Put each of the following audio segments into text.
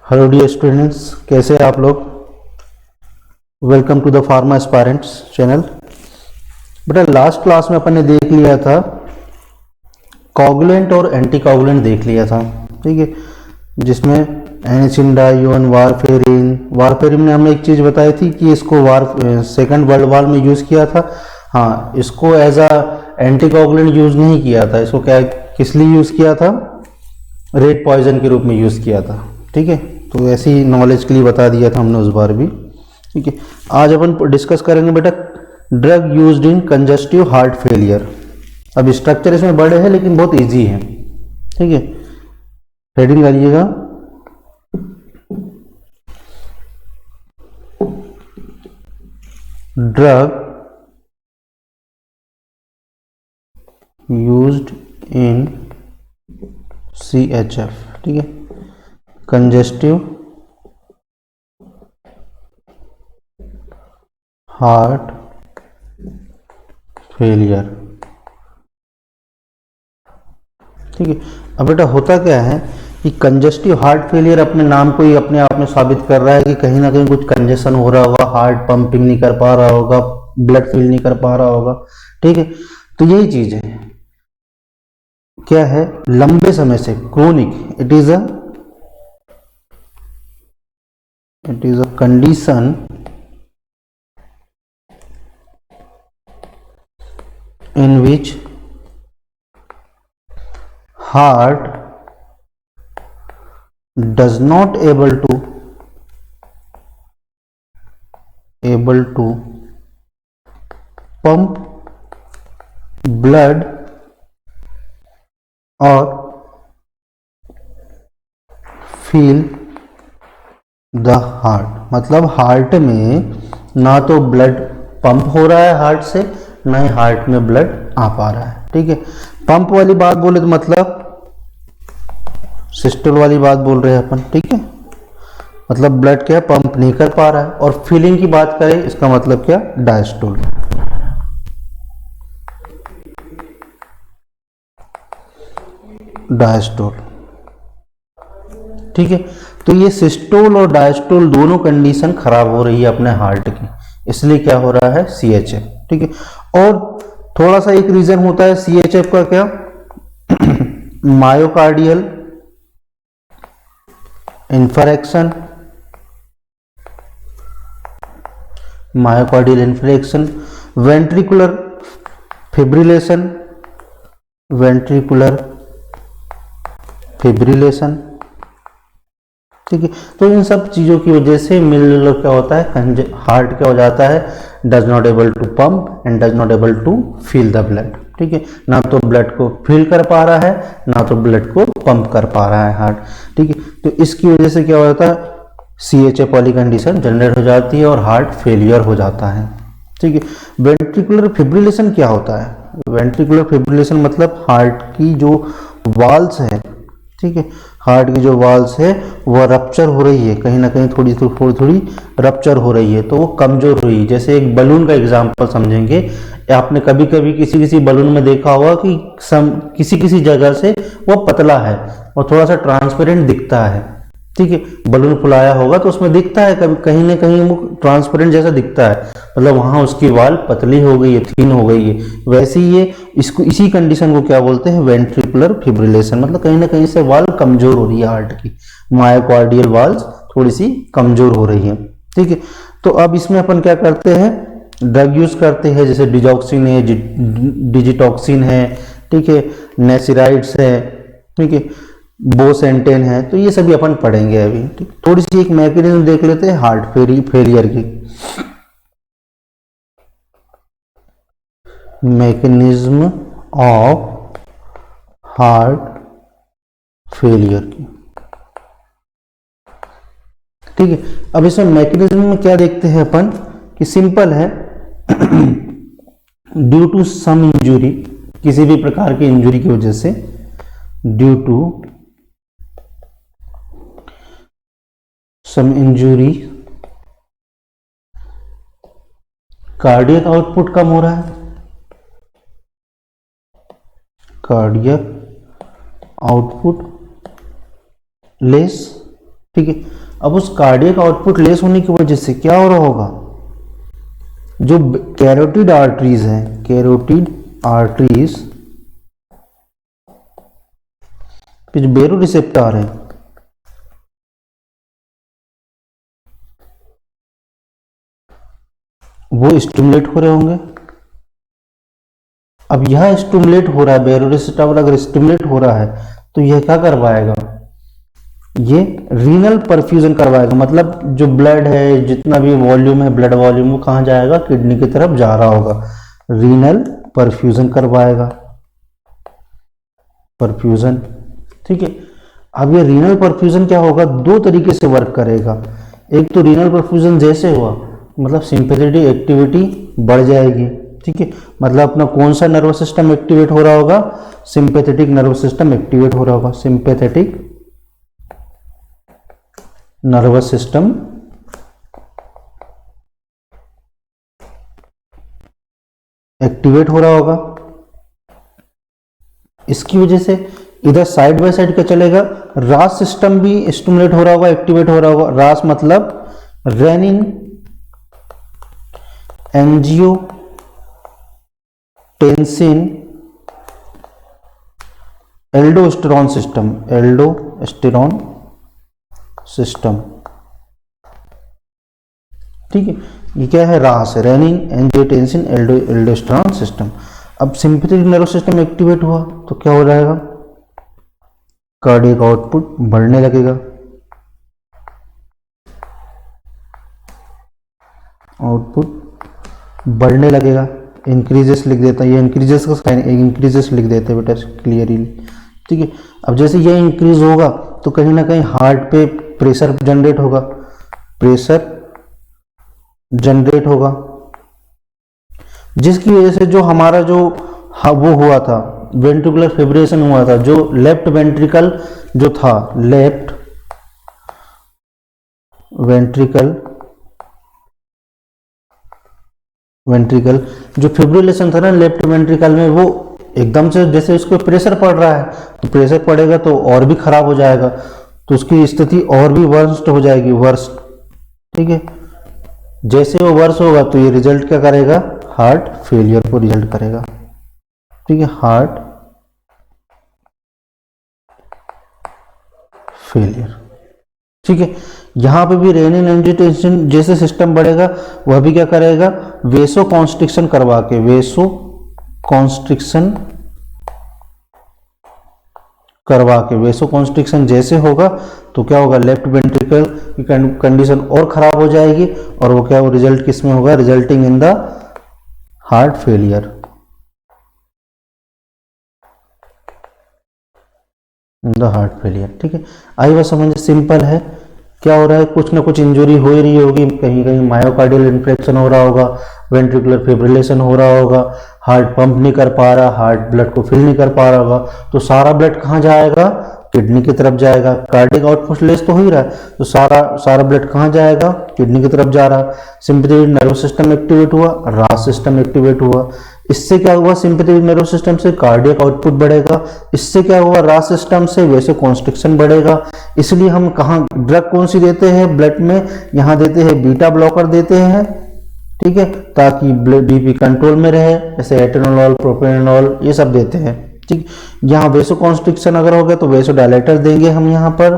Hello dear students, कैसे हैं आप लोग। Welcome to the pharma aspirants channel. बेटा लास्ट क्लास में अपन ने देख लिया था कोगुलेंट और एंटी कोगुलेंट देख लिया था, ठीक है, जिसमें एनिसिंडाइन, वारफेरिन ने हमें एक चीज़ बताई थी कि इसको सेकंड वर्ल्ड वॉर में यूज़ किया था। हाँ, इसको as a anticoagulant use नहीं किया था, इसको क्या किस लिए यूज़ किया था, रेड पॉइजन के रूप में यूज़ किया था, ठीक है। तो ऐसी नॉलेज के लिए बता दिया था हमने उस बार भी, ठीक है। आज अपन डिस्कस करेंगे बेटा drug used in congestive heart failure. अब स्ट्रक्चर इसमें बड़े हैं लेकिन बहुत इजी है, ठीक है। हेडिंग डालिएगा ड्रग यूज्ड इन CHF, ठीक है, कंजेस्टिव हार्ट फेलियर, ठीक है। अब बेटा होता क्या है कि कंजेस्टिव हार्ट फेलियर अपने नाम को ही अपने आप में साबित कर रहा है कि कहीं ना कहीं कुछ कंजेशन हो रहा होगा, हार्ट पंपिंग नहीं कर पा रहा होगा, ब्लड फिल नहीं कर पा रहा होगा, ठीक है। तो यही चीज है, क्या है, लंबे समय से chronic, it is a condition in which heart does not able to pump blood or feel the heart। मतलब हार्ट में ना तो ब्लड पंप हो रहा है हार्ट से, ना ही हार्ट में ब्लड आ पा रहा है, ठीक है। पंप वाली बात बोले तो मतलब सिस्टोल वाली बात बोल रहे हैं अपन, ठीक है। मतलब ब्लड क्या पंप नहीं कर पा रहा है। और फीलिंग की बात करें इसका मतलब क्या, डायस्टोल, ठीक है। तो ये सिस्टोल और डायस्टोल दोनों कंडीशन खराब हो रही है अपने हार्ट की, इसलिए क्या हो रहा है, CHF, ठीक है। और थोड़ा सा एक रीजन होता है CHF का, क्या मायोकार्डियल इन्फ्रेक्शन, वेंट्रिकुलर फिब्रिलेशन, ठीक है। तो इन सब चीजों की वजह से मिलकर क्या होता है, हार्ट क्या हो जाता है, does not able to pump and does not able to feel the blood, ठीक है। ना तो ब्लड को फील कर पा रहा है, ना तो ब्लड को पंप कर पा रहा है हार्ट, ठीक है। तो इसकी वजह से क्या होता है, CHF वाली कंडीशन जनरेट हो जाती है और हार्ट फेलियर हो जाता है, ठीक है। वेंट्रिकुलर फिब्रिलेशन क्या होता है, वेंट्रिकुलर फिब्रिलेशन मतलब हार्ट की जो वाल्स है, ठीक है, हार्ट की जो वाल्स है वह रप्चर हो रही है, कहीं ना कहीं थोड़ी रप्चर हो रही है, तो वो कमजोर हुई है। जैसे एक बलून का एग्जांपल समझेंगे, आपने कभी कभी किसी बलून में देखा होगा कि किसी जगह से वो पतला है और थोड़ा सा ट्रांसपेरेंट दिखता है, ठीक है। बलून फुलाया होगा तो उसमें दिखता है कभी कहीं ना कहीं वो ट्रांसपेरेंट जैसा दिखता है, मतलब वहां उसकी वाल पतली हो गई है, थिन हो गई है। वैसे ही ये इसको इसी कंडीशन को क्या बोलते हैं, वेंट्रिकुलर फिब्रिलेशन, मतलब कहीं ना कहीं से वाल कमजोर हो रही है हार्ट की, मायोकार्डियल वाल्स थोड़ी सी कमजोर हो रही है, ठीक है। तो अब इसमें अपन क्या करते हैं, ड्रग यूज करते हैं, जैसे डिजॉक्सिन है, डिजिटॉक्सिन है, ठीक है, नेसिराइड्स है, ठीक है, बोसेंटेन है। तो ये सभी अपन पढ़ेंगे अभी, ठीक। थोड़ी सी एक मैकेनिज्म देख लेते हैं हार्ट फेलियर की, मैकेनिज्म ऑफ हार्ट फेलियर की, ठीक है। अब इसमें मैकेनिज्म में क्या देखते हैं अपन कि सिंपल है, ड्यू टू सम इंजुरी, किसी भी प्रकार की इंजुरी की वजह से, due to some injury, cardiac output कम हो रहा है, कार्डियक आउटपुट लेस, ठीक है। अब उस कार्डियक आउटपुट लेस होने की वजह से क्या हो रहा होगा, जो कैरोटिड आर्टरीज हैं, कैरोटिड आर्टरीज पे जो बेरो रिसेप्टर है वो स्टिमुलेट हो रहे होंगे। अब यह स्टिमुलेट हो रहा है, बेरो रिसेप्टर अगर स्टिमुलेट हो रहा है तो यह क्या करवाएगा, ये रीनल परफ्यूजन करवाएगा। मतलब जो ब्लड है, जितना भी वॉल्यूम है, ब्लड वॉल्यूम, वो कहाँ जाएगा, किडनी की तरफ जा रहा होगा, रीनल परफ्यूजन करवाएगा, परफ्यूजन। ठीक है। अब ये रीनल परफ्यूजन क्या होगा, दो तरीके से वर्क करेगा। एक तो रीनल परफ्यूजन जैसे हुआ, मतलब सिंपैथेटिक एक्टिविटी बढ़ जाएगी। ठीक है। मतलब अपना कौन सा नर्वस सिस्टम एक्टिवेट हो रहा होगा, सिंपैथेटिक नर्वस सिस्टम एक्टिवेट हो रहा होगा, सिंपैथेटिक नर्वस सिस्टम एक्टिवेट हो रहा होगा। इसकी वजह से इधर साइड बाय साइड क्या चलेगा, रास सिस्टम भी स्टिमुलेट हो रहा होगा, एक्टिवेट हो रहा होगा। रास मतलब renin angiotensin aldosterone system, aldosterone system. ठीक है। ये क्या है, रास है, रेनिन एंजियोटेंसिन एल्डोस्टेरॉन सिस्टम। अब सिंपैथेटिक नर्वस सिस्टम एक्टिवेट हुआ तो क्या हो जाएगा, कार्डियक आउटपुट बढ़ने लगेगा, आउटपुट बढ़ने लगेगा। इंक्रीजेस लिख देता है, ये इंक्रीजेस का साइन, इंक्रीजेस लिख देते हैं बेटा क्लियरली। ठीक है। अब जैसे ये इंक्रीज होगा तो कहीं ना कहीं हार्ट पे प्रेशर जनरेट होगा, प्रेशर जनरेट होगा, जिसकी वजह से जो हमारा जो वो हुआ था, वेंट्रिकुलर फिब्रेशन हुआ था, जो लेफ्ट वेंट्रिकल जो था, लेफ्ट वेंट्रिकल जो फिब्रिलेशन था ना लेफ्ट वेंट्रिकल में, वो एकदम से जैसे उसको प्रेशर पड़ रहा है, तो प्रेशर पड़ेगा तो और भी खराब हो जाएगा, तो उसकी स्थिति और भी वर्स्ट हो जाएगी, वर्स्ट। ठीक है। जैसे वो वर्ष होगा तो ये रिजल्ट क्या करेगा, हार्ट फेलियर को रिजल्ट करेगा। ठीक है, हार्ट फेलियर। ठीक है। यहां पे भी रेनिन एंजियोटेंसिन जैसे सिस्टम बढ़ेगा, वह भी क्या करेगा, वेसो कॉन्स्ट्रिक्शन करवा के, वेसो कॉन्स्ट्रिक्शन करवा के, वेसो कॉन्स्ट्रिक्शन जैसे होगा तो क्या होगा, लेफ्ट वेंट्रिकल की कंडीशन और खराब हो जाएगी, और वो क्या, वो रिजल्ट किस में होगा, resulting in the heart failure, in the heart failure. ठीक है। आई बात समझ, सिंपल है। क्या हो रहा है, कुछ ना कुछ इंजरी हो ही रही होगी, कहीं कहीं मायोकार्डियल इन्फेक्शन हो रहा होगा, वेंट्रिकुलर फिब्रिलेशन हो रहा होगा, हार्ट पंप नहीं कर पा रहा, हार्ट ब्लड को फिल नहीं कर पा रहा होगा, तो सारा ब्लड कहाँ जाएगा, किडनी की तरफ जाएगा। कार्डियक आउटपुट लेस तो हो ही रहा है, तो सारा ब्लड कहाँ जाएगा, किडनी की तरफ जा रहा। सिंपैथेटिक नर्वस सिस्टम एक्टिवेट हुआ, रास सिस्टम एक्टिवेट हुआ, इससे क्या हुआ, सिंपैथेटिक नर्वस सिस्टम से कार्डियक आउटपुट बढ़ेगा, इससे क्या हुआ, रास सिस्टम से वैसे कॉन्स्ट्रिक्शन बढ़ेगा। इसलिए हम कहाँ ड्रग कौन सी देते हैं ब्लड में, यहाँ देते हैं बीटा ब्लॉकर देते हैं। ठीक है, ताकि बीपी कंट्रोल में रहे, जैसे एटेनोल, प्रोपेनोल, ये सब देते हैं। ठीक, यहाँ वेसो कॉन्स्ट्रिक्शन अगर हो गया तो वेसो डायलेटर देंगे हम यहाँ पर।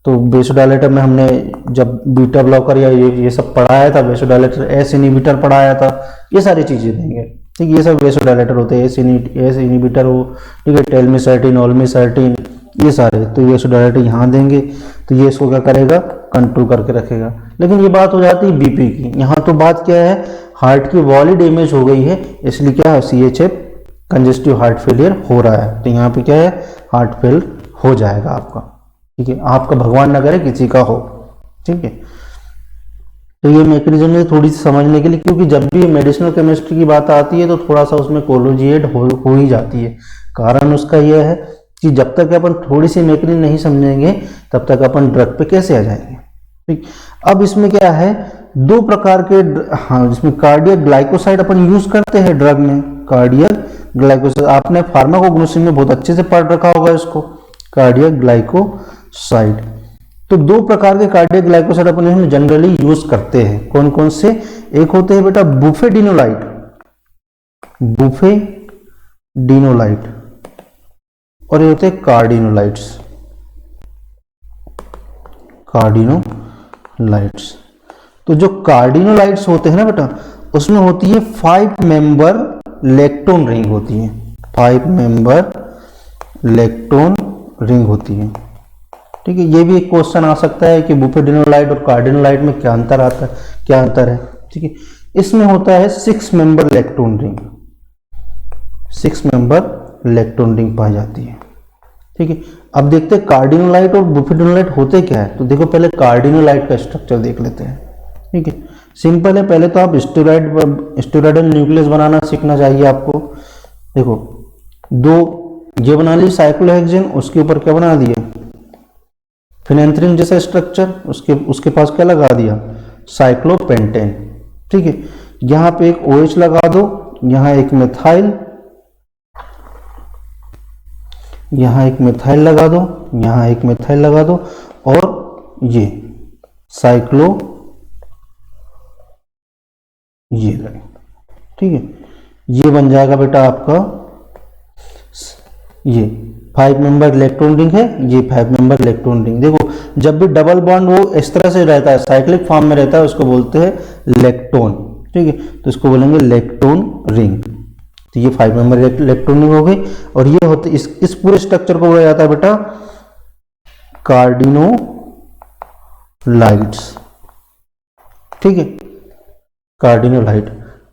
तो वेसो डायलेटर में हमने जब बीटा ब्लॉकर या ये सब पढ़ाया था, वेसो डायलेटर, एस इनहिबिटर पढ़ाया था, ये सारी चीजें देंगे। ठीक, ये सब वेसो डायलेटर होते हैं, एस इनहिबिटर हो, ठीक है, टेलमिसर्टिन, ओल्मिसर्टिन, ये सारे, तो वेसो डायलेटर यहाँ देंगे, तो ये इसको क्या करेगा, कंट्रोल करके रखेगा। लेकिन ये बात हो जाती है बीपी की, यहाँ तो बात क्या है, हार्ट की वॉल ही डैमेज हो गई है, इसलिए क्या है, CHF कंजेस्टिव हार्ट फेलियर हो रहा है, तो यहाँ पे क्या है, हार्ट फेल हो जाएगा आपका। ठीक है, आपका भगवान न करे किसी का हो। ठीक है, तो ये मैकेनिज्म है थोड़ी सी समझने के लिए, क्योंकि जब भी मेडिसिनल केमिस्ट्री की बात आती है तो थोड़ा सा उसमें कोलोजिएट हो ही जाती है। कारण उसका यह है कि जब तक अपन थोड़ी सी मैकेनिज्म नहीं समझेंगे तब तक अपन ड्रग पे कैसे आ जाएंगे। ठीक, अब इसमें क्या है, दो प्रकार के, हाँ, जिसमें कार्डियक ग्लाइकोसाइड अपन यूज करते हैं ड्रग में, कार्डियक ग्लाइकोसाइड, आपने फार्माकोग्नोसिस में बहुत अच्छे से पढ़ रखा होगा इसको, कार्डियक ग्लाइकोसाइड। तो दो प्रकार के कार्डियक ग्लाइकोसाइड अपन जनरली यूज करते हैं। कौन कौन से? एक होते हैं बेटा बुफेडिनोलाइट, बुफेडिनोलाइट, और ये होते हैं कार्डिनोलाइट्स, कार्डिनोलाइट्स। तो जो कार्डिनोलाइट्स होते हैं ना बेटा, उसमें होती है 5 मेंबर लेक्टोन रिंग होती है, 5 मेंबर लेक्टोन रिंग होती है। ठीक है, ये भी एक क्वेश्चन आ सकता है कि बुफेडिनोलाइट और कार्डिनोलाइट में क्या अंतर आता है, क्या अंतर है। ठीक है, इसमें होता है 6 member lactone ring, 6 member lactone ring पाई जाती है। ठीक है, अब देखते हैं कार्डिनोलाइट और बुफेडिनोलाइट होते क्या है। तो देखो पहले कार्डिनोलाइट का स्ट्रक्चर देख लेते हैं। ठीक है, सिंपल है, पहले तो आप स्टेरॉयडल न्यूक्लियस बनाना सीखना चाहिए आपको। देखो दो ये बना ली साइक्लोहेक्सेन, उसके ऊपर क्या बना दिया, फिनेंथ्रीन जैसा स्ट्रक्चर, उसके पास क्या लगा दिया, साइक्लोपेंटेन। ठीक है, यहां पे एक OH लगा दो, यहां एक मिथाइल, यहां एक मिथाइल लगा दो, यहां एक मिथाइल लगा दो, और ये साइक्लो ये लगे। ठीक है, ये बन जाएगा बेटा आपका, ये 5 मेंबर इलेक्ट्रॉन रिंग है, ये 5 मेंबर इलेक्ट्रॉन रिंग। देखो जब भी डबल बॉन्ड वो इस तरह से रहता है, साइक्लिक फॉर्म में रहता है, उसको बोलते हैं लेक्टोन। ठीक है, तो इसको बोलेंगे लेक्टोन रिंग। तो ये 5 मेंबर इलेक्ट्रॉन रिंग हो गई, और ये होते इस पूरे स्ट्रक्चर को बोला जाता है बेटा कार्डिनोलाइट्स। ठीक है, कार्डिनोलाइट।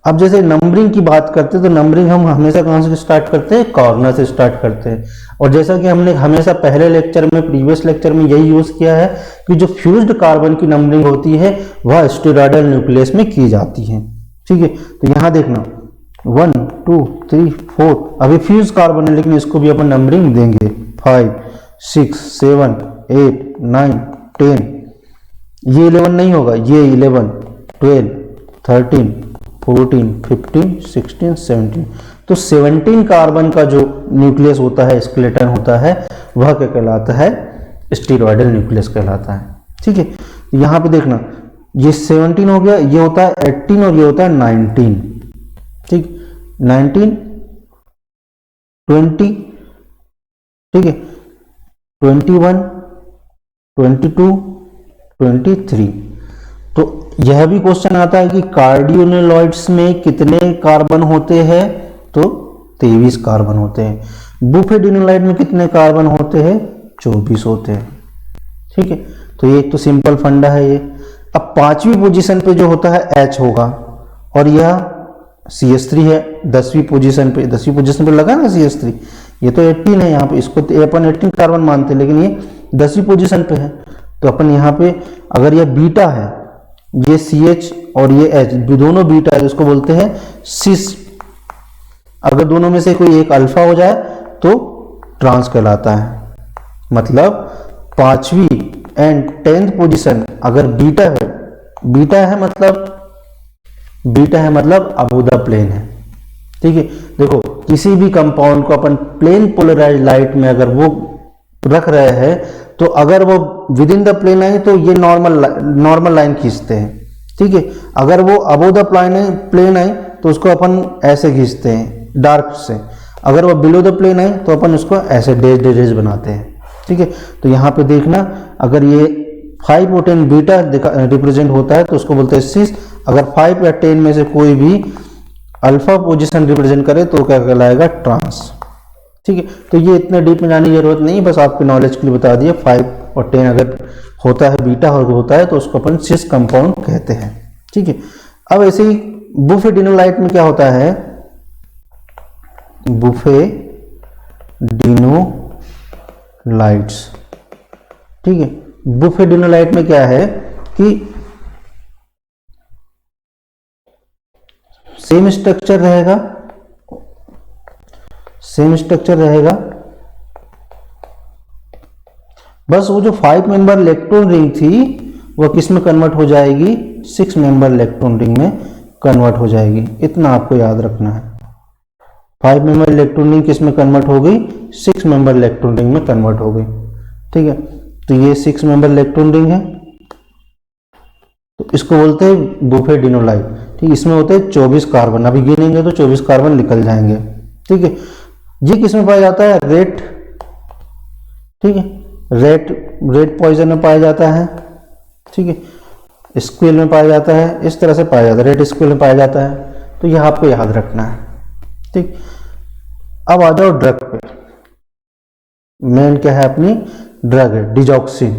अब जैसे नंबरिंग की बात करते हैं, तो नंबरिंग हम हमेशा कहां से स्टार्ट करते हैं, कॉर्नर से स्टार्ट करते हैं। और जैसा कि हमने हमेशा पहले लेक्चर में, प्रीवियस लेक्चर में यही यूज किया है कि जो फ्यूज्ड कार्बन की नंबरिंग होती है वह स्टेरॉयडल न्यूक्लियस में की जाती है। ठीक है, तो यहां देखना 1 2 3 4, अभी फ्यूज कार्बन है लेकिन इसको भी अपन नंबरिंग देंगे 5 6 7 8 9 10। ये 11 नहीं होगा, ये 11 12 13 14 15 16 17। तो 17 कार्बन का जो न्यूक्लियस होता है, स्केलेटन होता है, वह क्या कहलाता है, स्टेरॉयडल न्यूक्लियस कहलाता है। ठीक है, यहां पे देखना ये 17 हो गया, ये होता है 18 और ये होता है 19। ठीक, 19 20, ठीक है, 21 22 23। तो यह भी क्वेश्चन आता है कि कार्डिनोलाइट्स में कितने कार्बन होते हैं, तो 23 कार्बन होते हैं। बुफेडिनोलाइट में कितने कार्बन होते हैं, 24 होते हैं। ठीक है, तो ये एक तो सिंपल फंडा है ये। अब 5वीं पोजीशन पे जो होता है H होगा, और यह CH3 है 10वीं पोजीशन पे। 10वीं पोजीशन पे लगा ना CH3, ये तो 18 है, यहाँ पे इसको तो अपन 18 कार्बन मानते हैं, लेकिन ये 10वीं पोजीशन पे है। तो अपन यहाँ पे अगर यह बीटा है, ये CH और ये H दोनों बीटा है, तो इसको बोलते हैं सिस। अगर दोनों में से कोई एक अल्फा हो जाए तो ट्रांस कहलाता है। मतलब 5वीं एंड 10th पोजीशन अगर बीटा है, बीटा है मतलब अबव द प्लेन है। ठीक है, देखो किसी भी कंपाउंड को अपन प्लेन पोलराइज्ड लाइट में अगर वो रख रहे हैं, तो अगर वो विद इन द प्लेन है तो ये नॉर्मल लाइन खींचते हैं। ठीक है, अगर वो अबव द प्लेन है तो उसको अपन ऐसे खींचते हैं डार्क से। अगर वो बिलो द प्लेन है तो अपन उसको ऐसे डैश बनाते हैं। ठीक है, तो यहाँ पे देखना, अगर ये 5 और 10 बीटा रिप्रेजेंट होता है तो उसको बोलते हैं सिस। अगर 5 या 10 में से कोई भी अल्फा पोजीशन रिप्रेजेंट करे तो क्या कहलाएगा, ट्रांस। ठीक है, तो ये इतने डीप में जाने की जरूरत नहीं, बस आपके नॉलेज के लिए बता दिया। 5 और 10 अगर होता है, बीटा होता है, तो उसको अपन सिस कंपाउंड कहते हैं। ठीक है, अब ऐसे ही बुफेडिनोलाइट में क्या होता है, बुफेडिनोलाइट्स। ठीक है, बुफेडिनोलाइट में क्या है कि सेम स्ट्रक्चर रहेगा, बस वो जो 5 मेंबर इलेक्ट्रॉन रिंग थी वो किस में कन्वर्ट हो जाएगी, 6 मेंबर इलेक्ट्रॉन रिंग में कन्वर्ट हो जाएगी। इतना आपको याद रखना है। 5 मेंबर इलेक्ट्रॉन रिंग किस में कन्वर्ट हो गई, 6 मेंबर इलेक्ट्रॉन रिंग में कन्वर्ट हो गई। ठीक है, तो ये 6 मेंबर इलेक्ट्रॉन रिंग है, तो इसको बोलते हैं बुफेडिनोलाइट। ठीक, इसमें होते हैं 24 कार्बन, अभी गिनेंगे तो 24 कार्बन निकल जाएंगे। ठीक है, ये किस में पाया जाता है? रेट। ठीक है, रेट पॉइजन में पाया जाता है। ठीक है, स्क्विल में पाया जाता है, इस तरह से पाया जाता है, रेट स्क्विल में पाया जाता है। तो यह आपको याद रखना है। ठीक, अब आ जाओ ड्रग पे। मेन क्या है अपनी ड्रग है डिजॉक्सिन।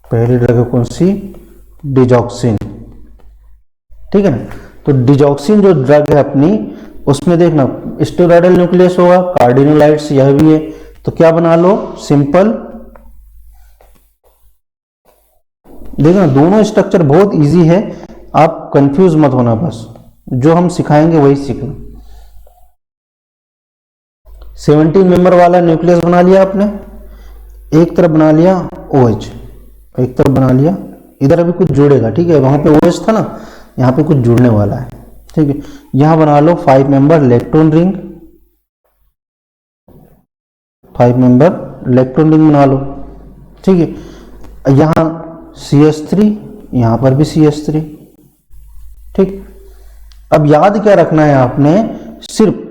पहली ड्रग है कौन सी? डिजॉक्सिन। ठीक है ना, तो डिजॉक्सिन जो ड्रग है अपनी, उसमें देखना स्टेरॉयडल न्यूक्लियस होगा, कार्डिनोलाइट्स यह भी है, तो क्या बना लो? सिंपल। देखना दोनों स्ट्रक्चर बहुत इजी है, आप कंफ्यूज मत होना, बस जो हम सिखाएंगे वही सीखना। 17 मेंबर वाला न्यूक्लियस बना लिया आपने, एक तरफ बना लिया OH, एक तरफ बना लिया, इधर अभी कुछ जुड़ेगा। ठीक है, वहां पे OH था ना, यहाँ पे कुछ जुड़ने वाला है। ठीक है, यहां बना लो 5 member electron ring, 5 member electron ring बना लो। ठीक है, यहां CH3, यहां पर भी CH3। ठीक, अब याद क्या रखना है आपने? सिर्फ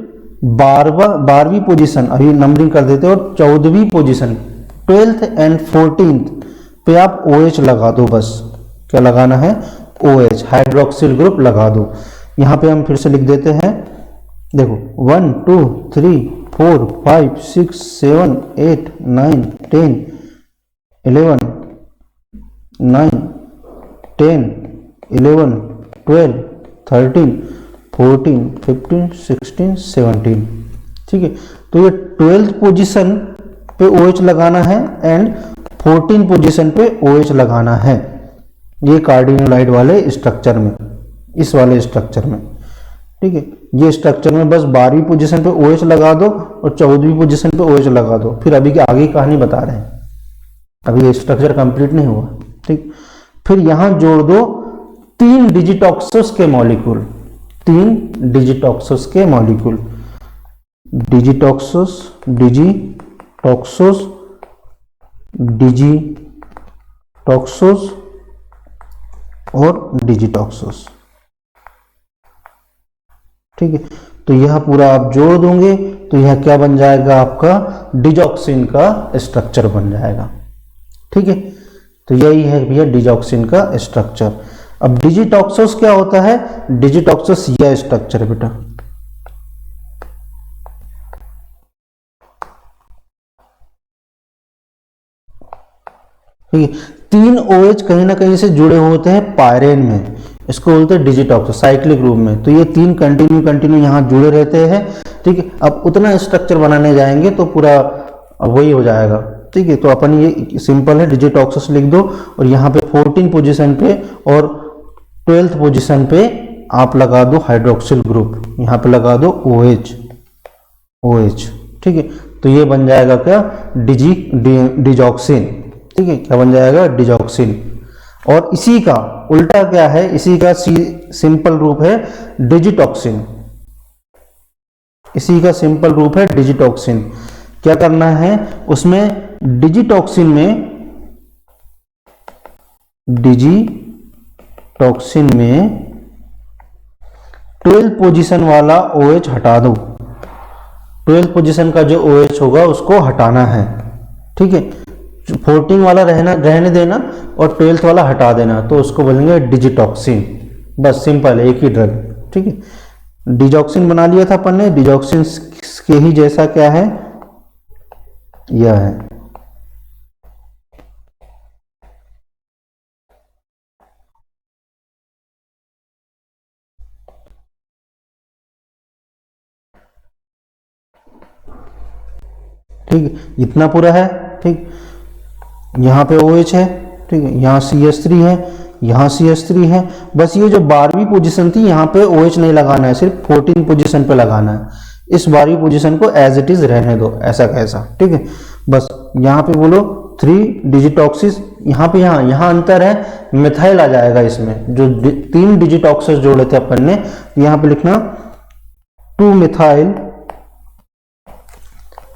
12वीं पोजीशन, अभी नंबरिंग कर देते हैं, और 14वीं पोजीशन 12th एंड 14th पे आप OH लगा दो। बस क्या लगाना है? OH, हाइड्रोक्सिल ग्रुप लगा दो। यहां पे हम फिर से लिख देते हैं, देखो 1 2 3 4 5 6 7 8 9 10 11 9 10 11 12 13 14 15 16 17। ठीक है, तो ये 12th पोजीशन पे OH लगाना है एंड 14 पोजीशन पे OH लगाना है, ये कार्डिनोलाइट वाले स्ट्रक्चर में, इस वाले स्ट्रक्चर में। ठीक है, ये स्ट्रक्चर में बस 12वीं पोजीशन पे OH लगा दो और 14वीं पोजीशन पे OH लगा दो। फिर अभी की आगे कहानी बता रहे हैं, अभी ये स्ट्रक्चर कंप्लीट नहीं हुआ। ठीक, फिर यहां जोड़ दो 3 डिजिटॉक्सोस के मॉलिक्यूल, 3 डिजिटॉक्सोस के मॉलिक्यूल, डिजिटॉक्सोस, डिजिटॉक्सोस, डिजिटॉक्सोस और डिजिटॉक्सोस। ठीक है, तो यह पूरा आप जोड़ दोगे तो यह क्या बन जाएगा? आपका डिजॉक्सिन का स्ट्रक्चर बन जाएगा। ठीक है, तो यही है भैया डिजॉक्सिन का स्ट्रक्चर। अब डिजिटॉक्सोस क्या होता है? डिजिटॉक्सोस यह स्ट्रक्चर बेटा, ठीक है, 3 OH कहीं ना कहीं से जुड़े होते हैं पायरेन में, इसको बोलते हैं डिजिटॉक्सो साइक्लिक ग्रुप में। तो ये 3 कंटिन्यू यहां जुड़े रहते हैं। ठीक है, अब उतना स्ट्रक्चर बनाने जाएंगे तो पूरा वही हो जाएगा। ठीक है, तो अपन ये सिंपल है, डिजिटॉक्सोस लिख दो और यहाँ पे 14 पोजीशन पे और 12th पोजीशन पे आप लगा दो हाइड्रोक्सिल ग्रुप, यहाँ पे लगा दो OH। ठीक है, तो ये बन जाएगा क्या? डिजॉक्सिन। ठीक है, क्या बन जाएगा? डिजॉक्सिन। और इसी का उल्टा क्या है? इसी का सिंपल रूप है डिजिटॉक्सिन, इसी का सिंपल रूप है डिजिटॉक्सिन। क्या करना है उसमें? डिजिटॉक्सिन में 12 पोजीशन वाला OH हटा दो, 12 पोजीशन का जो OH होगा उसको हटाना है। ठीक है, 14 वाला रहने देना और 12th वाला हटा देना, तो उसको बोलेंगे डिजिटॉक्सिन। बस सिंपल है, एक ही ड्रग। ठीक है, डिजॉक्सिन बना लिया था अपन ने, डिजॉक्सिन के ही जैसा क्या है? यह है। ठीक है, इतना पूरा है। ठीक, यहाँ पे OH है। ठीक है, यहाँ CH3 है, यहाँ CH3 है। बस ये जो 12वीं पोजीशन थी यहाँ पे OH नहीं लगाना है, सिर्फ 14 पोजीशन पे लगाना है। इस 12वीं पोजीशन को एज इट इज रहने दो, ऐसा कैसा। ठीक है, बस यहाँ पे बोलो 3 डिजिटॉक्सिस, यहाँ पे यहाँ अंतर है, मिथाइल आ जाएगा इसमें। जो 3 डिजिटॉक्सिस जोड़े थे अपन ने, यहाँ पे लिखना 2 मिथाइल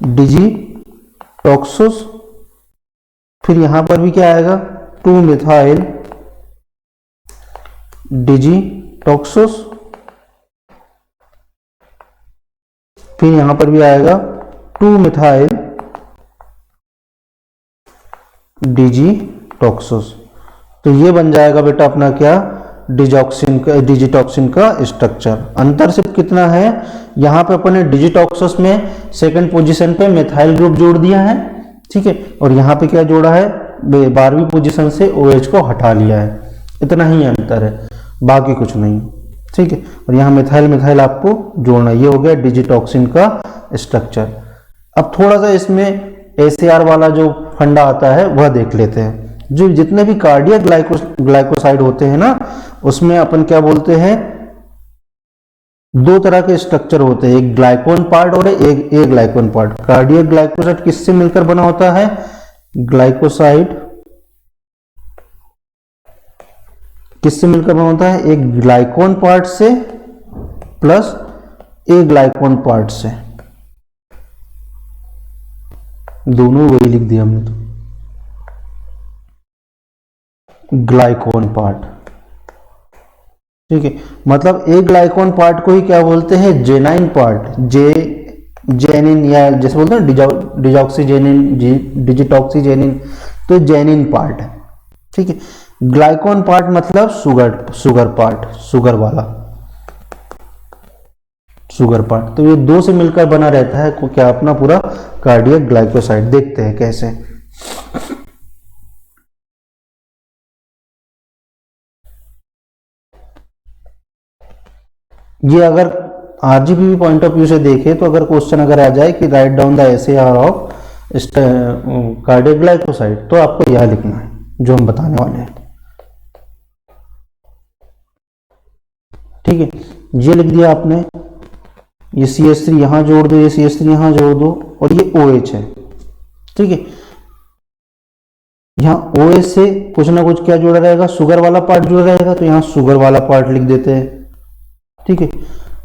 डिजिटॉक्सोस फिर यहां पर भी क्या आएगा, 2 मिथाइल डिजिटॉक्सोस, फिर यहां पर भी आएगा 2 मिथाइल डिजिटॉक्सोस। तो ये बन जाएगा बेटा अपना क्या, डिजिटॉक्सिन का स्ट्रक्चर। अंतर सिर्फ कितना है, यहां पे अपन ने डिजिटॉक्सोस में सेकंड पोजीशन पे मिथाइल ग्रुप जोड़ दिया है, ठीक है, और यहां पे क्या जोड़ा है, 12वीं पोजीशन से OH को हटा लिया है। इतना ही अंतर है, बाकी कुछ नहीं, ठीक है। और यहाँ मिथाइल मिथाइल आपको जोड़ना, ये हो गया डिजिटॉक्सिन का स्ट्रक्चर। अब थोड़ा सा इसमें ACR वाला जो फंडा आता है वह देख लेते हैं। जो जितने भी कार्डियक ग्लाइकोसाइड होते हैं ना, उसमें अपन क्या बोलते हैं, 2 तरह के स्ट्रक्चर होते हैं, एक ग्लाइकोन पार्ट और एक ग्लाइकोन पार्ट। कार्डियक ग्लाइकोसाइड किससे मिलकर बना होता है, ग्लाइकोसाइड किससे मिलकर बना होता है, एक ग्लाइकोन पार्ट से प्लस एक ग्लाइकोन पार्ट से, दोनों वही लिख दिया हमने, तो ग्लाइकोन पार्ट, ठीक है। मतलब एक ग्लाइकोन पार्ट को ही क्या बोलते हैं, जेनाइन पार्ट, जेनिन, या जैसे बोलते हैं डिजॉक्सीजेनिन, डिजिटॉक्सीजेनिन, तो जेनिन पार्ट है, ठीक है। ग्लाइकोन पार्ट मतलब शुगर पार्ट, शुगर पार्ट। तो ये 2 से मिलकर बना रहता है को क्या, अपना पूरा कार्डियक ग्लाइकोसाइड। देखते हैं कैसे। ये अगर RGPV पॉइंट ऑफ व्यू से देखे तो अगर क्वेश्चन अगर आ जाए कि write down the SAR of cardiac glycoside, तो आपको यह लिखना है जो हम बताने वाले हैं, ठीक है। ये लिख दिया आपने, ये CH3 यहां जोड़ दो, ये CH3 यहां जोड़ दो, और ये OH है, ठीक है। यहां OH से कुछ ना कुछ क्या जुड़ा रहेगा, शुगर वाला पार्ट जुड़ा रहेगा, तो यहां शुगर वाला पार्ट लिख देते हैं, ठीक है।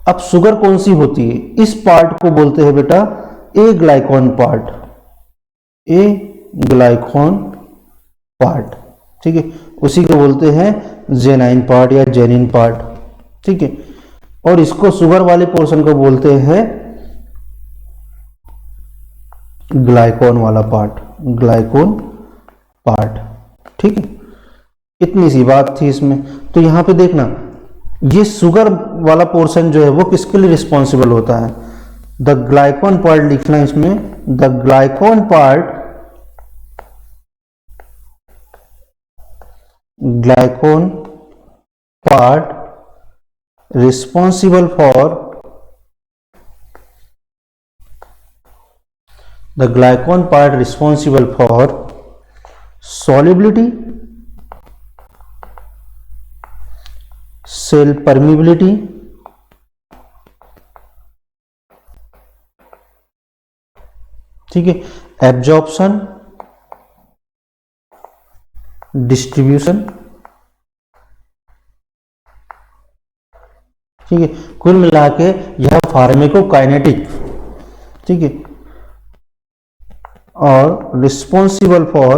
अब शुगर कौन सी होती है, इस पार्ट को बोलते हैं बेटा ए ग्लाइकोन पार्ट, ए ग्लाइकोन पार्ट, ठीक है। उसी को बोलते हैं जेनाइन पार्ट या जेनिन पार्ट, ठीक है। और इसको शुगर वाले पोर्शन को बोलते हैं ग्लाइकोन वाला पार्ट, ग्लाइकोन पार्ट, ठीक है। इतनी सी बात थी इसमें। तो यहां पे देखना, ये शुगर वाला पोर्शन जो है वो किसके लिए रिस्पॉन्सिबल होता है, द ग्लाइकोन पार्ट लिखना इसमें, the ग्लाइकोन part, ग्लाइकोन part responsible for the glycone part responsible for solubility, cell permeability, ठीक है, एब्जॉर्प्शन, डिस्ट्रीब्यूशन, ठीक है। कुल मिला के यह फार्माकोकाइनेटिक, ठीक है, और रिस्पॉन्सिबल फॉर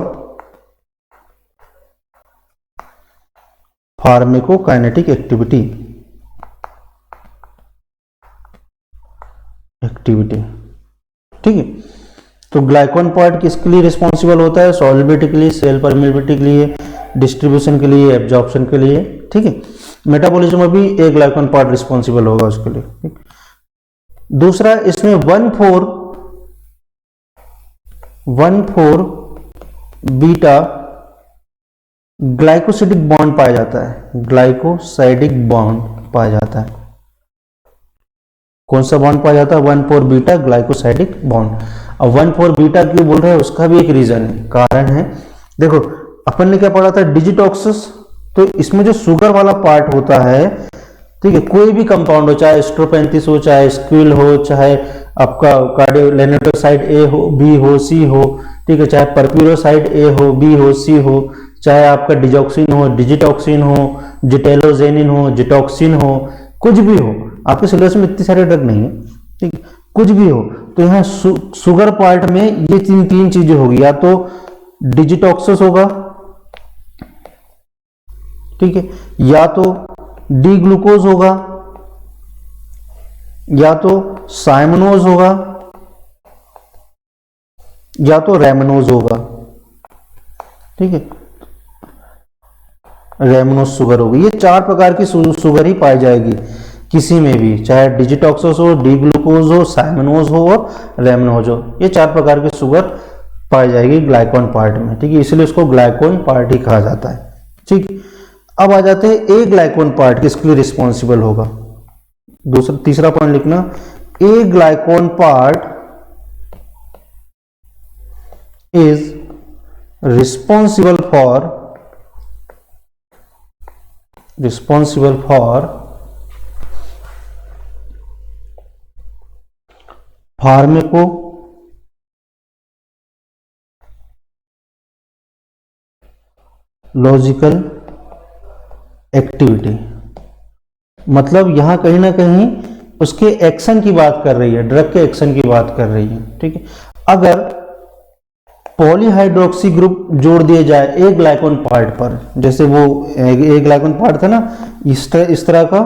फार्माकोकाइनेटिक एक्टिविटी, ठीक है। तो ग्लाइकोन पार्ट किसके लिए रिस्पॉन्सिबल होता है, सॉल्युबिलिटी के लिए, सेल परमिबिलिटी के लिए, डिस्ट्रीब्यूशन के लिए, एब्जॉर्प्शन के लिए, ठीक है। मेटाबॉलिज्म में भी एक ग्लाइकोन पार्ट रिस्पॉन्सिबल होगा उसके लिए, ठीक। दूसरा, इसमें 1,4 बीटा ग्लाइकोसिडिक बॉन्ड पाया जाता है, ग्लाइकोसाइडिक बॉन्ड पाया जाता है। कौन सा बॉन्ड पाया जाता है, 1,4 बीटा ग्लाइकोसाइडिक बॉन्ड। अब 1,4 बीटा क्यों बोल रहे हैं, उसका भी एक रीजन है, कारण है। देखो अपन ने क्या पढ़ा था, डिजिटॉक्सिस, तो इसमें जो शुगर वाला पार्ट होता है, ठीक है, कोई भी कंपाउंड हो, चाहे स्ट्रोपेंथिस हो, चाहे स्क्विल हो, चाहे आपका कार्डियोलेनेटोसाइड ए हो, बी हो, सी हो, ठीक है, चाहे परप्यूरोसाइड ए हो, बी हो, सी हो, चाहे आपका डिजॉक्सिन हो, डिजिटॉक्सिन हो, जिटेलोजेनिन हो, जिटॉक्सिन हो, कुछ भी हो, आपके सिलेबस में इतनी सारे ड्रग नहीं है, ठीक है, कुछ भी हो। तो यहाँ शुगर पार्ट में ये तीन चीजें होगी, या तो डिजिटॉक्सिस होगा, ठीक है, या तो डी ग्लूकोज होगा, या तो साइमनोज होगा, या तो रेमनोज होगा, ठीक है, रेमनोज शुगर होगी। ये 4 प्रकार की शुगर ही पाई जाएगी किसी में भी, चाहे डिजिटॉक्सिस हो, डी ग्लूकोज हो, साइमनोज हो और रेमनोज हो। ये 4 प्रकार की शुगर पाई जाएगी ग्लाइकोन पार्ट में, ठीक है, इसलिए इसको ग्लाइकोन पार्ट ही कहा जाता है, ठीक। अब आ जाते हैं ए ग्लाइकोन पार्ट किसके लिए रिस्पॉन्सिबल होगा। तीसरा पॉइंट लिखना, aglycone part is responsible for pharmacological activity. मतलब यहां कहीं ना कहीं उसके एक्शन की बात कर रही है, ड्रग के एक्शन की बात कर रही है, ठीक है। अगर पॉलीहाइड्रोक्सी ग्रुप जोड़ दिए जाए ए ग्लाइकोन पार्ट पर, जैसे वो ए ग्लाइकोन पार्ट था ना इस तरह का,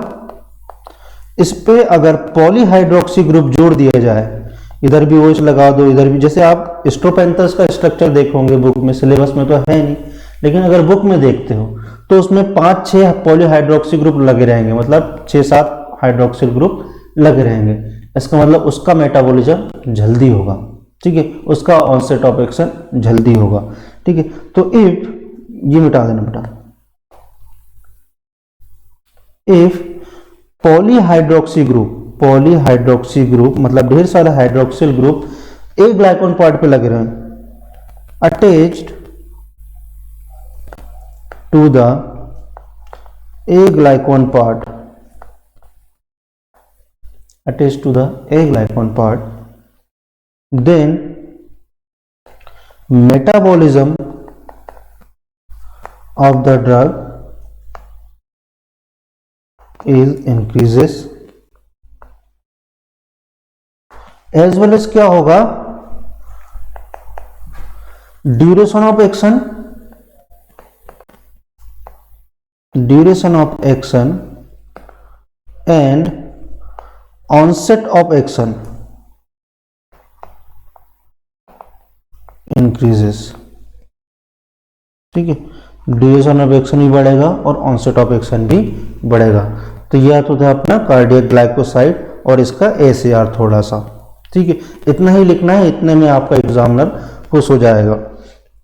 इस पे अगर पॉलीहाइड्रोक्सी ग्रुप जोड़ दिया जाए, इधर भी OH लगा दो, इधर भी, जैसे आप स्ट्रोपेंथस का स्ट्रक्चर देखोगे बुक में, सिलेबस में तो है नहीं, लेकिन अगर बुक में देखते हो तो उसमें 5-6 पॉलीहाइड्रोक्सी ग्रुप लगे रहेंगे, मतलब 6-7 हाइड्रोक्सिल ग्रुप लगे रहेंगे। इसका मतलब उसका मेटाबॉलिज्म जल्दी होगा, ठीक है, उसका ऑनसेट ऑफ एक्शन जल्दी होगा, ठीक है। तो इफ, ये मिटा देना बेटा, इफ पॉलीहाइड्रोक्सी ग्रुप मतलब ढेर सारे हाइड्रोक्सिल ग्रुप एक ग्लाइकोन पार्ट पे लगे रहे, attached to the aglycone part, attached to the A glycan part, then metabolism of the drug is increases, as well as क्या होगा, duration of action and onset of action increases, ठीक है, duration of action भी बढ़ेगा और onset of action भी बढ़ेगा। तो यह तो था अपना कार्डियक ग्लाइकोसाइड और इसका ACR थोड़ा सा, ठीक है, इतना ही लिखना है, इतने में आपका एग्जामिनर खुश हो जाएगा,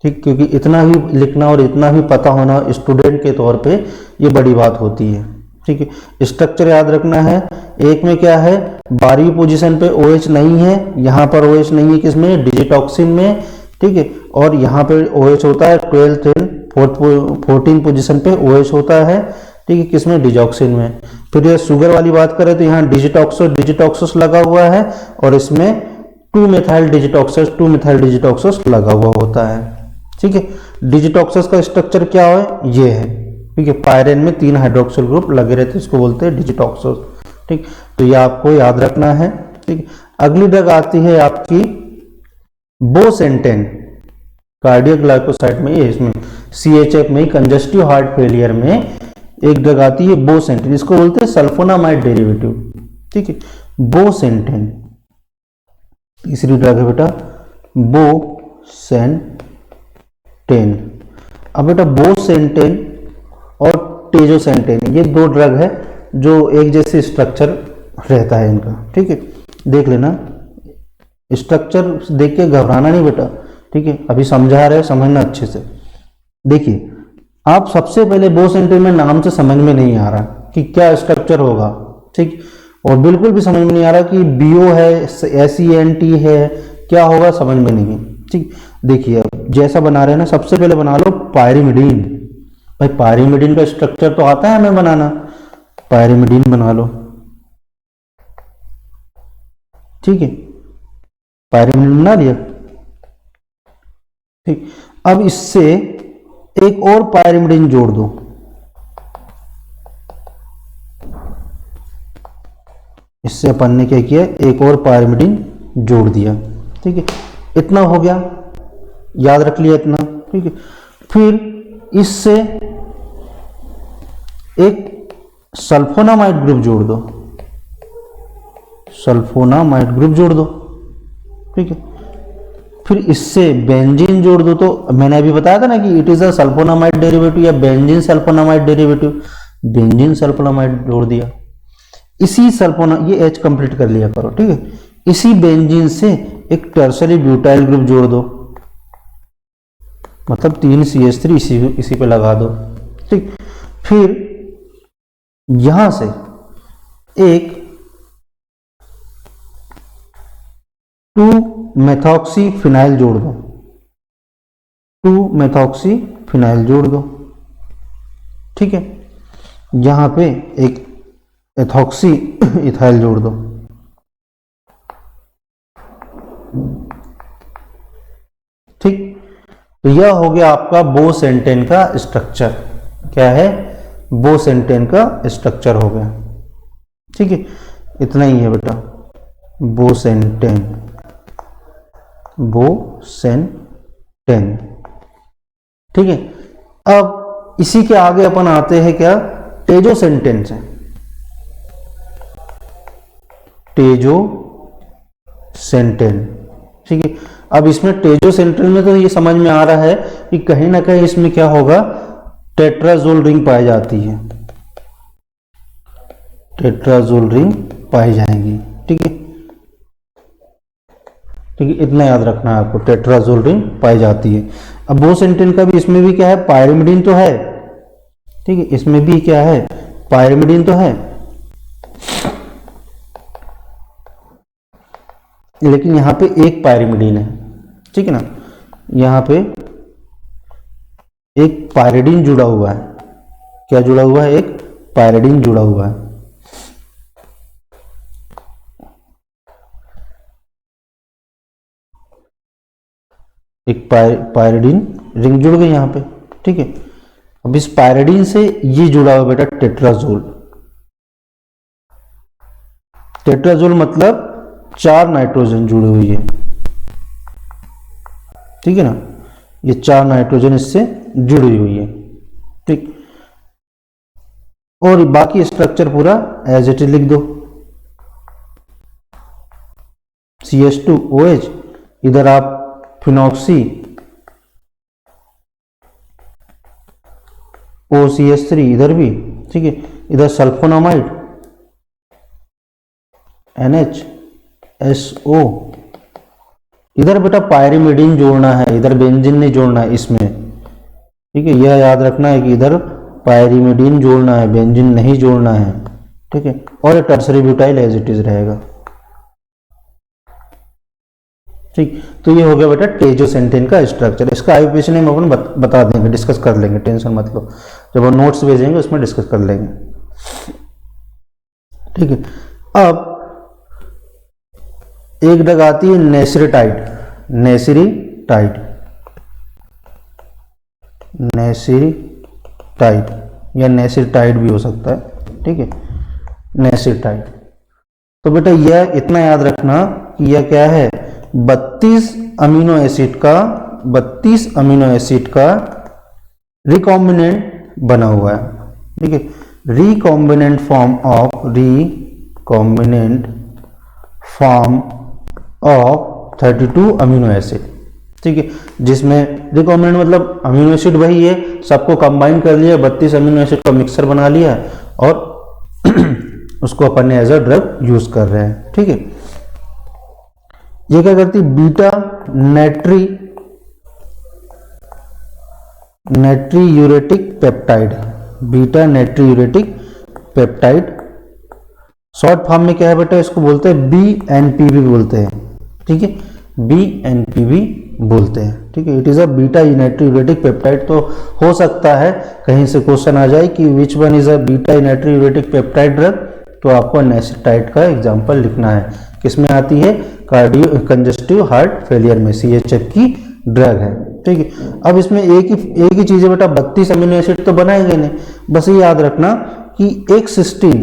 ठीक, क्योंकि इतना ही लिखना और इतना ही पता होना स्टूडेंट के तौर पे ये बड़ी बात होती है, ठीक है। स्ट्रक्चर याद रखना है, एक में क्या है, 12वीं पोजीशन पे OH नहीं है, यहाँ पर OH नहीं है, किसमें, डिजिटॉक्सिन में, ठीक है, और यहाँ पे OH होता है 12th एंड 14 पोजीशन पे OH होता है, ठीक है, किसमें, डिजॉक्सिन में। फिर ये शुगर वाली बात करें तो यहाँ डिजिटॉक्सोस लगा हुआ है और इसमें 2-मेथाइल डिजिटॉक्सोस लगा हुआ होता है, ठीक है। डिजिटॉक्सोस का स्ट्रक्चर क्या है, ये है, ठीक है, पायरेन में 3 हाइड्रोक्सिल ग्रुप लगे रहते हैं, इसको बोलते हैं डिजिटॉक्सोस, ठीक। तो ये आपको याद रखना है, ठीक। अगली ड्रग आती है आपकी बोसेंटेन, कार्डियक ग्लाइकोसाइड में, ये इसमें CHF में, कंजस्टिव हार्ट फेलियर में एक ड्रग आती है बोसेंटेन, इसको बोलते हैं सल्फोनामाइड डेरिवेटिव, ठीक है, बोसेंटेन। तीसरी ड्रग है बेटा बोसेंटेन। अब बेटा बोसेंटेन और टेजोसेंटेन, ये 2 ड्रग है जो एक जैसे स्ट्रक्चर रहता है इनका, ठीक है, देख लेना, स्ट्रक्चर देख के घबराना नहीं बेटा, ठीक है, अभी समझा रहे, समझना अच्छे से। देखिए आप सबसे पहले बोसेंटेन में नाम से समझ में नहीं आ रहा कि क्या स्ट्रक्चर होगा, ठीक, और बिल्कुल भी समझ में नहीं आ रहा कि BO है, SENT है, क्या होगा समझ में नहीं है, ठीक। देखिए अब जैसा बना रहे हैं ना, सबसे पहले बना लो पायरिमिडीन। भाई पायरिमिडीन का स्ट्रक्चर तो आता है हमें बनाना, पायरिमिडीन बना लो, ठीक है, पायरिमिडीन बना लिया, ठीक। अब इससे एक और पायरिमिडीन जोड़ दो, इससे अपन ने क्या किया, एक और पायरिमिडीन जोड़ दिया, ठीक है, इतना हो गया, याद रख लिया इतना। ठीक है। फिर इससे एक सल्फोनामाइड ग्रुप जोड़ दो, सल्फोनामाइड ग्रुप जोड़ दो, ठीक है। फिर इससे बेंजीन जोड़ दो, तो मैंने अभी बताया था ना कि it is a sulfonamide derivative या benzene sulfonamide derivative, benzene sulfonamide जोड़ दिया। इसी सल्फोना, ये H कंप्लीट कर लिया करो, ठीक है। इसी बेंजीन से एक टर्सरी ब्यूटाइल ग्रुप जोड़ दो, मतलब 3 CH3 इसी पे लगा दो, ठीक। फिर यहां से एक 2-मेथॉक्सी फिनाइल जोड़ दो, 2-मेथॉक्सी फिनाइल जोड़ दो, ठीक है। यहां पे एक एथॉक्सी इथाइल जोड़ दो, ठीक। तो यह हो गया आपका बोसेंटेन का स्ट्रक्चर। क्या है? बोसेंटेन का स्ट्रक्चर हो गया, ठीक है। इतना ही है बेटा, बोसेंटेन, बोसेंटेन, ठीक है। अब इसी के आगे अपन आते हैं क्या? टेजोसेंटेन से, टेजोसेंटेन, ठीक है। अब इसमें टेजोसेंटेन में तो ये समझ में आ रहा है कि कहीं ना कहीं इसमें क्या होगा, टेट्राजोल रिंग पाई जाती है, टेट्राजोल रिंग पाई जाएंगी, ठीक है, ठीक है। इतना याद रखना है आपको, टेट्राजोल रिंग पाई जाती है। अब बोसेंटेन का भी, इसमें भी क्या है, पायरिमिडीन तो है, ठीक है। इसमें भी क्या है, पायरिमिडीन तो है, लेकिन यहां पे एक पायरिमिडीन है, ठीक है ना। यहां पे एक पायरिडीन जुड़ा हुआ है। क्या जुड़ा हुआ है? एक पायरिडीन जुड़ा हुआ है। एक पायरिडीन रिंग जुड़ गई यहां पे, ठीक है। अब इस पायरिडीन से ये जुड़ा हुआ बेटा टेट्राजोल, टेट्राजोल मतलब 4 नाइट्रोजन जुड़ी हुई है, ठीक है ना। ये 4 नाइट्रोजन इससे जुड़ी हुई है, ठीक। और बाकी स्ट्रक्चर पूरा एज इट इज लिख दो, CH2OH, इधर आप फिनॉक्सी OCH3 इधर भी, ठीक है। इधर सल्फोनामाइड NHSO, इधर बेटा पायरिमिडीन जोड़ना है, इधर बेंजीन नहीं जोड़ना है इसमें, ठीक है। यह याद रखना है कि इधर पायरिमिडीन जोड़ना है, बेंजीन नहीं जोड़ना है, ठीक है। और tertiary butyl as it is रहेगा, ठीक। तो ये हो गया बेटा टेजोसेंटेन का स्ट्रक्चर। इसका आईयूपीएसी नेम अपन बता देंगे, डिस्कस कर लेंगे, टेंशन मत लो, जब हम नोट्स भेजेंगे उसमें डिस्कस कर लेंगे, ठीक है। अब एक ड्रग आती है नेसरीटाइड, नेसरीटाइड, नेसरीटाइड या नेसरीटाइड भी हो सकता है, ठीक है, नेसरीटाइड। तो बेटा यह इतना याद रखना कि यह क्या है, 32 अमीनो एसिड का रिकॉम्बिनेंट बना हुआ है, ठीक है। Recombinant form of 32 amino acid, ठीक है। जिसमें रिकॉम्बिनेंट मतलब अमीनो एसिड वही है, सबको कंबाइन कर लिया, 32 अमीनो एसिड का मिक्सर बना लिया और उसको अपन ने एज अ ड्रग यूज कर रहे हैं, ठीक है। ये क्या करती है, beta natriuretic peptide, beta natriuretic peptide, short form में क्या है बेटा, इसको बोलते हैं BNPV बोलते हैं, ठीक है, BNPV बोलते हैं, ठीक है। It is a beta natriuretic peptide. तो हो सकता है कहीं से क्वेश्चन आ जाए कि which one is a beta natriuretic peptide drug, तो आपको नेसरीटाइड का एग्जांपल लिखना है। किसमें आती है, कार्डियो कंजेस्टिव हार्ट फेलियर में, CHF की ड्रग है, ठीक है। अब इसमें एक ही चीज है बेटा, 32 अमीनो एसिड तो बनाएंगे नहीं, बस ये याद रखना कि एक सिस्टीन,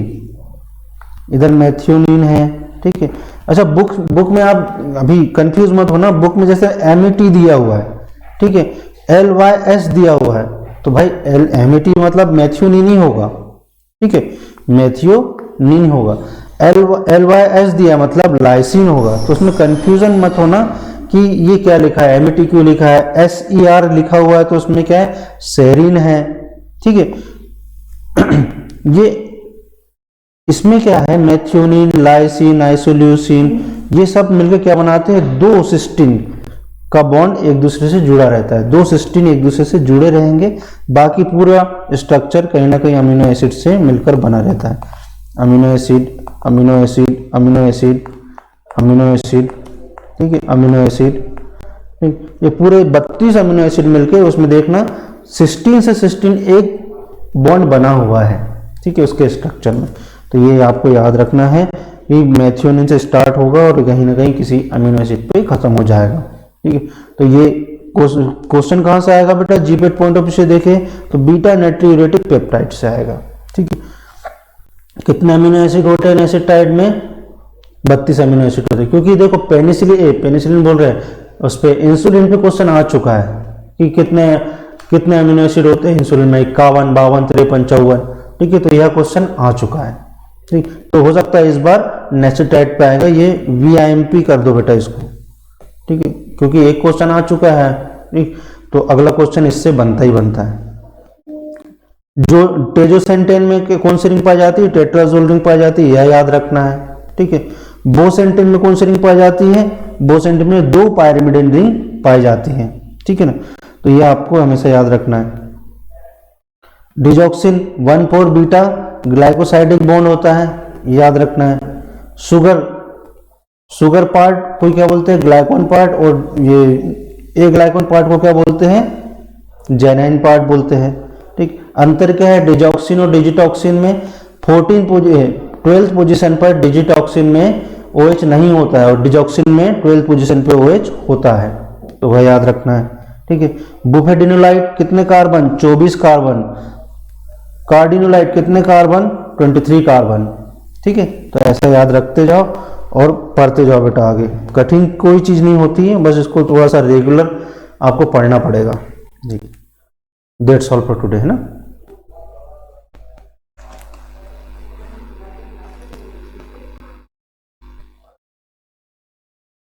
इधर मैथ्योनिन है, ठीक है। अच्छा, बुक में आप अभी कंफ्यूज मत होना, बुक में जैसे MET दिया हुआ है, ठीक है, LYS दिया हुआ है, तो भाई MET मतलब मैथ्योनिन ही होगा, ठीक है, मैथ्योनिन होगा। LYS दिया मतलब लाइसिन होगा, तो उसमें कंफ्यूजन मत होना कि ये क्या लिखा है, MET क्यों लिखा है, SER लिखा हुआ है तो उसमें क्या है, सेरिन है, ठीक है। ये इसमें क्या है, मैथ्योनिन, लाइसिन, आइसोल्यूसिन, ये सब मिलकर क्या बनाते हैं, दो सिस्टीन का बॉन्ड एक दूसरे से जुड़ा रहता है, दो सिस्टीन एक दूसरे से जुड़े रहेंगे, बाकी पूरा स्ट्रक्चर कहीं ना कहीं अमीनो एसिड से मिलकर बना रहता है। Amino acid, amino acid, amino acid, amino acid, ठीक है, अमीनो एसिड, ये पूरे 32 अमीनो एसिड मिलके उसमें देखना सिस्टीन से सिस्टीन एक बॉन्ड बना हुआ है, ठीक है, उसके स्ट्रक्चर में। तो ये आपको याद रखना है कि मैथ्योनिन से स्टार्ट होगा और कहीं ना कहीं किसी अमीनो एसिड पे खत्म हो जाएगा, ठीक है। तो ये क्वेश्चन कहाँ से आएगा बेटा, जीपेट पॉइंट ऑफ व्यू से देखें तो बीटा नाइट्रोयूरेटिक पेप्टाइड से आएगा, ठीक है। कितने अमीनो एसिड होते हैं एसिटाइड में, 32 अमीनो एसिड होते हैं, क्योंकि देखो पेनिसिलिन बोल रहे हैं, उस पर इंसुलिन पे क्वेश्चन आ चुका है कि कितने अमीनो एसिड होते हैं इंसुलिन में, 51, 52, 53, 54, ठीक है। तो यह क्वेश्चन आ चुका है, ठीक। तो हो सकता है इस बार नेसेटाइड पे आएगा, ये VIMP कर दो बेटा इसको, ठीक है, क्योंकि एक क्वेश्चन आ चुका है, ठीक। तो अगला क्वेश्चन इससे बनता ही बनता है। जो टेजोसेंटेन में कौन सी रिंग पाई जाती है, टेट्राजोल रिंग पाई जाती है, यह याद रखना है, ठीक है। बोसेंटेन में कौन सी रिंग पाई जाती है, बोसेंटेन में 2 पायरिमिडिन रिंग पाई जाती है, ठीक है ना। तो यह आपको हमेशा याद रखना है। डिजॉक्सिन 1,4 बीटा ग्लाइकोसाइडिक बॉन्ड होता है, याद रखना है। शुगर पार्ट को क्या बोलते हैं, ग्लाइकोन पार्ट, और ये ग्लाइकोन पार्ट को क्या बोलते हैं, जेनाइन पार्ट बोलते हैं, ठीक। अंतर क्या है डिजॉक्सिन और डिजिटॉक्सिन में, 12th पोजीशन पर डिजिटॉक्सिन में OH नहीं होता है और डिजॉक्सिन में 12th पोजीशन पे OH होता है, तो वह याद रखना है, ठीक है। बुफेडिनोलाइट कितने कार्बन, 24 कार्बन। कार्डिनोलाइट कितने कार्बन, 23 कार्बन, ठीक है। तो ऐसा याद रखते जाओ और पढ़ते जाओ बेटा, आगे कठिन कोई चीज नहीं होती है, बस इसको थोड़ा सा रेगुलर आपको पढ़ना पड़ेगा जी। दैट्स ऑल फॉर टुडे, है ना।